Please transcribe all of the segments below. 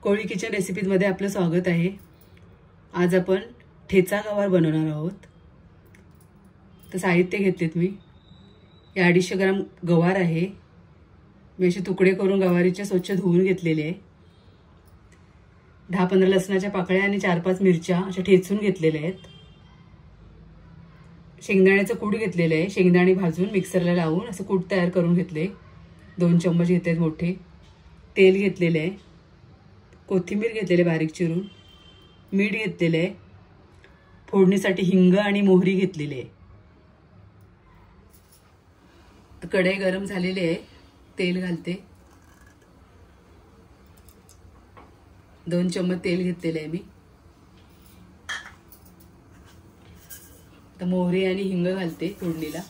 कोळी kitchen रेसिपीजमध्ये आपलं स्वागत आहे। आज आपण ठेचा गवार बनवणार आहोत। तर साहित्य घेतलेत मी, या 250 ग्राम गवार आहे। मी असे तुकडे करून गवारीचे स्वच्छ धुवून घेतलेले आहे। 10-15 लसणाच्या पाकळ्या आणि 4-5 मिरच्या अशा ठेचून घेतलेल्या आहेत। शेंगदाण्याचं कूट घेतलेलं आहे। शेंगदाणे भाजून मिक्सरला लावून असं कूट तयार करून घेतले। 2 चम्मच घेतलेत मोठे। तेल घेतलेले आहे। कोथिंबीर घेतलेले बारीक चिरून। मीठ घेतलेले आहे। फोडणीसाठी हिंग आणि मोहरी घेतलेली आहे। कढई गरम झालेली आहे। तेल घालते। 2 चम्मच तेल घेतलेले आहे मी। तर मोहरी आणि हिंग घालते फोडणीला।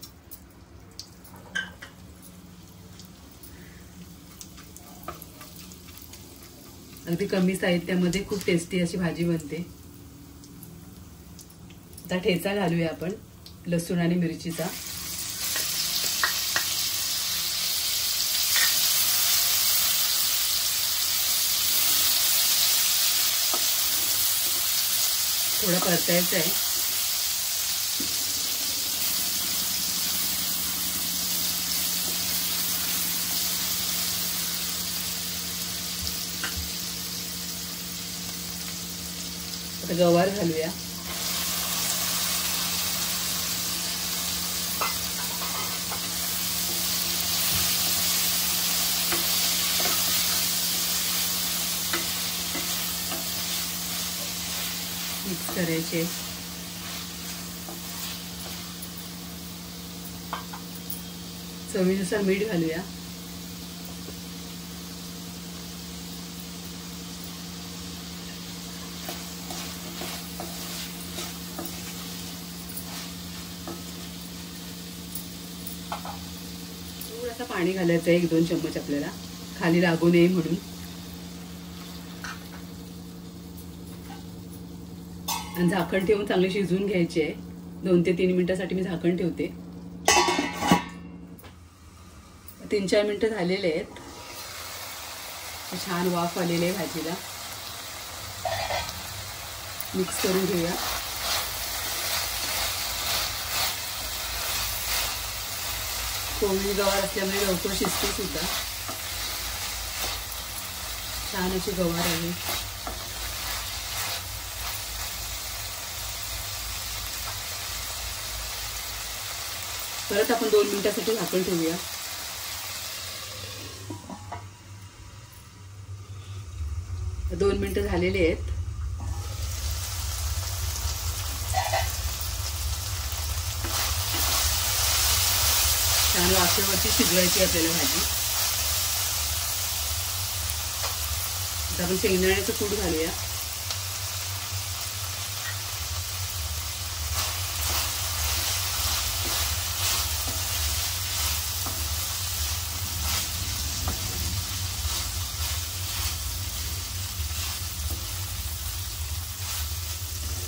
अगदी कमी साहित्यामध्ये खूप टेस्टी अशी भाजी बनते। आता ठेचा घालूया आपण लसूण आणि मिरचीचा। थोडा परतायचा आहे। आता गवार घालूया। मिक्स करायचे। चवीनुसार मीठ घालूया। थोडासा पाणी घालायचं आहे, 1-2 चम्मच आपल्याला खाली लागू नये म्हणून। आणि झाकण ठेवून चांगले शिजवून घ्यायचे आहे। 2 ते 3 मिनिटांसाठी मी झाकण ठेवते। 3-4 मिनिटं झालेले आहेत। छान वाफ आलेली आहे भाजीला। मिक्स करून घेऊया। कोवळी गवार असल्यामुळे लवकर शिजते सुद्धा। छान अशी गवार आहे। परत आपण 2 मिनिटांसाठी झाकण ठेवूया। दोन मिनिटं झालेले आहेत। छान वाफेवरती शिजवायची आपल्याला भाजी। आता आपण शेंगदाण्याचं कूट घालूया।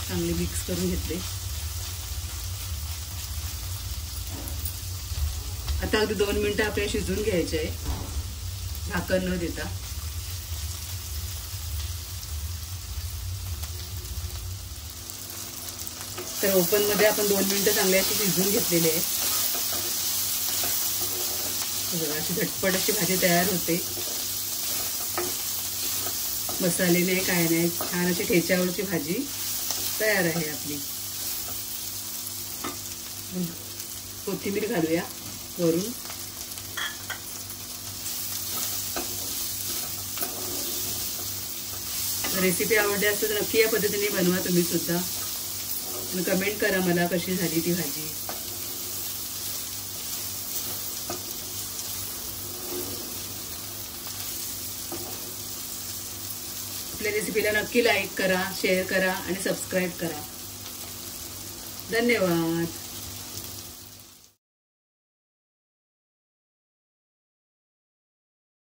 चांगले मिक्स करून घेतले। आता अगदी 2 मिनिटं आपल्याला शिजवून घ्यायचे आहे, झाकण न देता। तर ओपन मध्ये आपण 2 मिनिटं चांगले अशी शिजवून घेतलेले आहे। अशी झटपट अशी भाजी तयार होते। मसाले नाही काय नाही, छान अशी ठेच्यावरची भाजी तयार आहे आपली। कोथिंबीर घालूया वरून। रेसिपी आवडली असेल तर नक्की या पद्धतीने बनवा तुम्ही सुद्धा, आणि कमेंट करा मला कशी झाली ती भाजी। आपल्या रेसिपीला नक्की लाईक करा, शेअर करा आणि सबस्क्राईब करा। धन्यवाद।